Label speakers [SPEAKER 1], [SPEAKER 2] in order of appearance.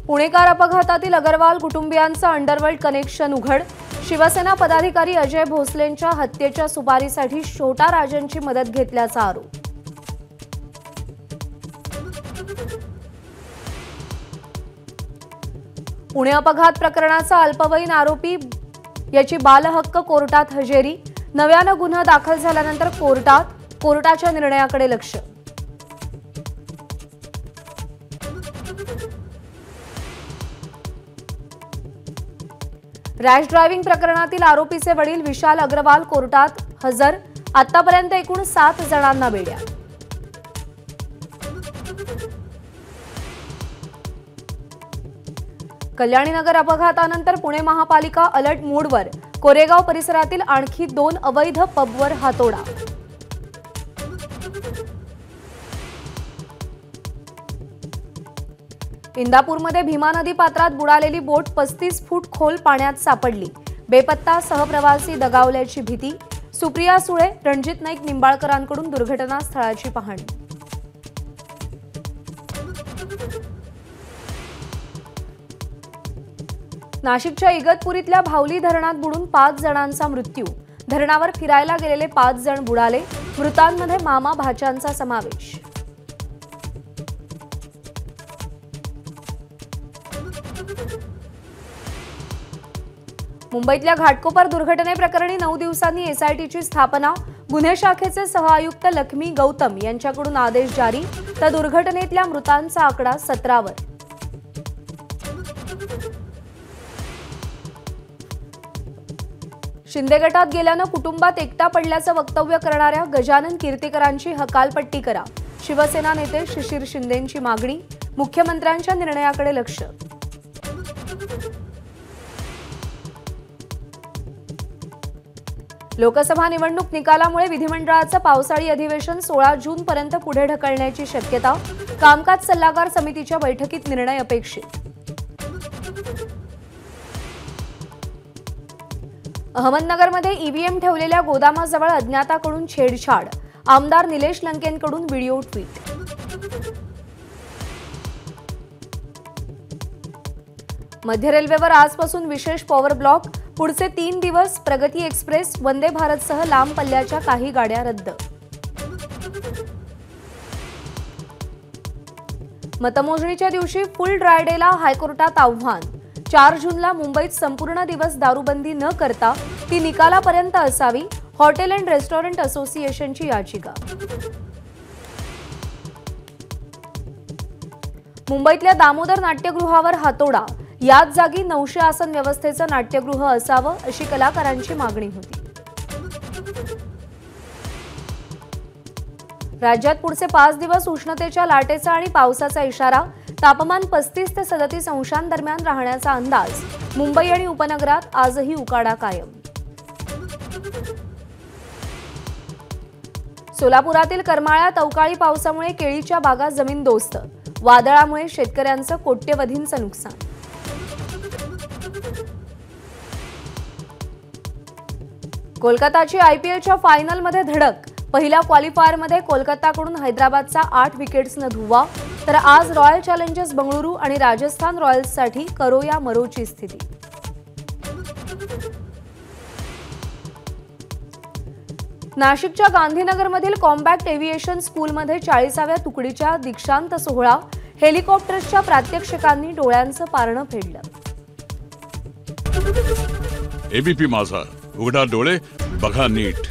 [SPEAKER 1] पुणेकर अपघातातील अग्रवाल कुटुंबियांचं underworld connection उघड। शिवसेना पदाधिकारी अजय भोसलेंच्या हत्येच्या सुपारीसाठी छोटा राजनची मदत घेतल्याचा आरोप। पुणे अपघात प्रकरणाचा अल्पवयीन आरोपी याची बालहक्क कोर्टात हजेरी। नव्यानं गुन्हा दाखल झाल्यानंतर कोर्टाच्या निर्णयाकडे लक्ष। रॅश ड्रायव्हिंग प्रकरणातील आरोपीचे वडील विशाल अग्रवाल कोर्टात हजर। आतापर्यंत एकूण 7 जणांना बेड्या। कल्याणीनगर अपघातानंतर पुणे महापालिका अलर्ट मोडवर। कोरेगाव परिसरातील आणखी 2 अवैध पबवर हातोडा। इंदापूरमध्ये भीमा नदी पात्रात बुडालेली बोट 35 फूट खोल पाण्यात सापडली। बेपत्ता सहप्रवासी दगावल्याची भीती। सुप्रिया सुळे, रणजित नाईक निंबाळकरांकडून दुर्घटनास्थळाची पाहणी। नाशिकच्या इगतपुरीतल्या भावली धरणात बुडून 5 जणांचा मृत्यू। धरणावर फिरायला गेलेले 5 जण बुडाले। मृतांमध्ये मामा भाच्यांचा समावेश। मुंबईतल्या घाटकोपर दुर्घटनेप्रकरणी 9 दिवसांनी एसआयटीची स्थापना। गुन्हे शाखेचे सहआयुक्त लक्ष्मी गौतम यांच्याकडून आदेश जारी। तर दुर्घटनेतल्या मृतांचा आकडा 17 वर। शिंदे गटात गेल्यानं कुटुंबात एकटा पडल्याचं वक्तव्य करणाऱ्या गजानन कीर्तीकरांची हकालपट्टी करा। शिवसेना नेते शिशिर शिंदेंची मागणी। मुख्यमंत्र्यांच्या निर्णयाकडे लक्ष। लोकसभा निवडणूक निकालामुळे विधिमंडळाचं पावसाळी अधिवेशन 16 जून पर्यंत पुढे ढकलण्याची शक्यता। कामकाज सल्लागार समितीच्या बैठकीत निर्णय अपेक्षित। अहमदनगरमध्ये ईव्हीएम ठेवलेल्या गोदामाजवळ अज्ञाताकडून छेडछाड। आमदार निलेश लंकेंकडून व्हिडिओ ट्विट। मध्य रेल्वेवर आजपासून विशेष पॉवर ब्लॉक। पुढचे 3 दिवस प्रगती एक्सप्रेस, वंदे भारतसह लांब पल्ल्याच्या काही गाड्या रद्द। मतमोजणीच्या दिवशी फुल ड्राय डेला हायकोर्टात आव्हान। 4 जूनला मुंबईत संपूर्ण दिवस दारूबंदी न करता ती निकालापर्यंत असावी। हॉटेल अँड रेस्टॉरंट असोसिएशनची याचिका। मुंबईतल्या दामोदर नाट्यगृहावर हातोडा। याच जागी 900 आसन व्यवस्थेचं नाट्यगृह असावं अशी कलाकारांची मागणी होती। राज्यात पुढचे 5 दिवस उष्णतेच्या लाटेचा आणि पावसाचा इशारा। तापमान 35 ते 37 अंशांदरम्यान राहण्याचा अंदाज। मुंबई आणि उपनगरात आजही उकाडा कायम। सोलापुरातील करमाळ्यात अवकाळी पावसामुळे केळीच्या बागा जमीनदोस्त। वादळामुळे शेतकऱ्यांचं कोट्यवधींचं नुकसान। कोलकाताची आयपीएलच्या फायनलमध्ये धडक। पहिल्या क्वालिफायरमध्ये कोलकाताकडून हैदराबादचा 8 विकेट्सनं धुव्वा। तर आज रॉयल चॅलेंजर्स बंगळुरू आणि राजस्थान रॉयल्ससाठी करो या मरोची स्थिती। नाशिकच्या गांधीनगरमधील कॉम्बॅक्ट एव्हिएशन स्कूलमध्ये 40व्या तुकडीच्या दीक्षांत सोहळा। हेलिकॉप्टर्सच्या प्रात्यक्षिकांनी डोळ्यांचं पारणं फेडलं।
[SPEAKER 2] एबीपी माझा, उघडा डोळे बघा नीट।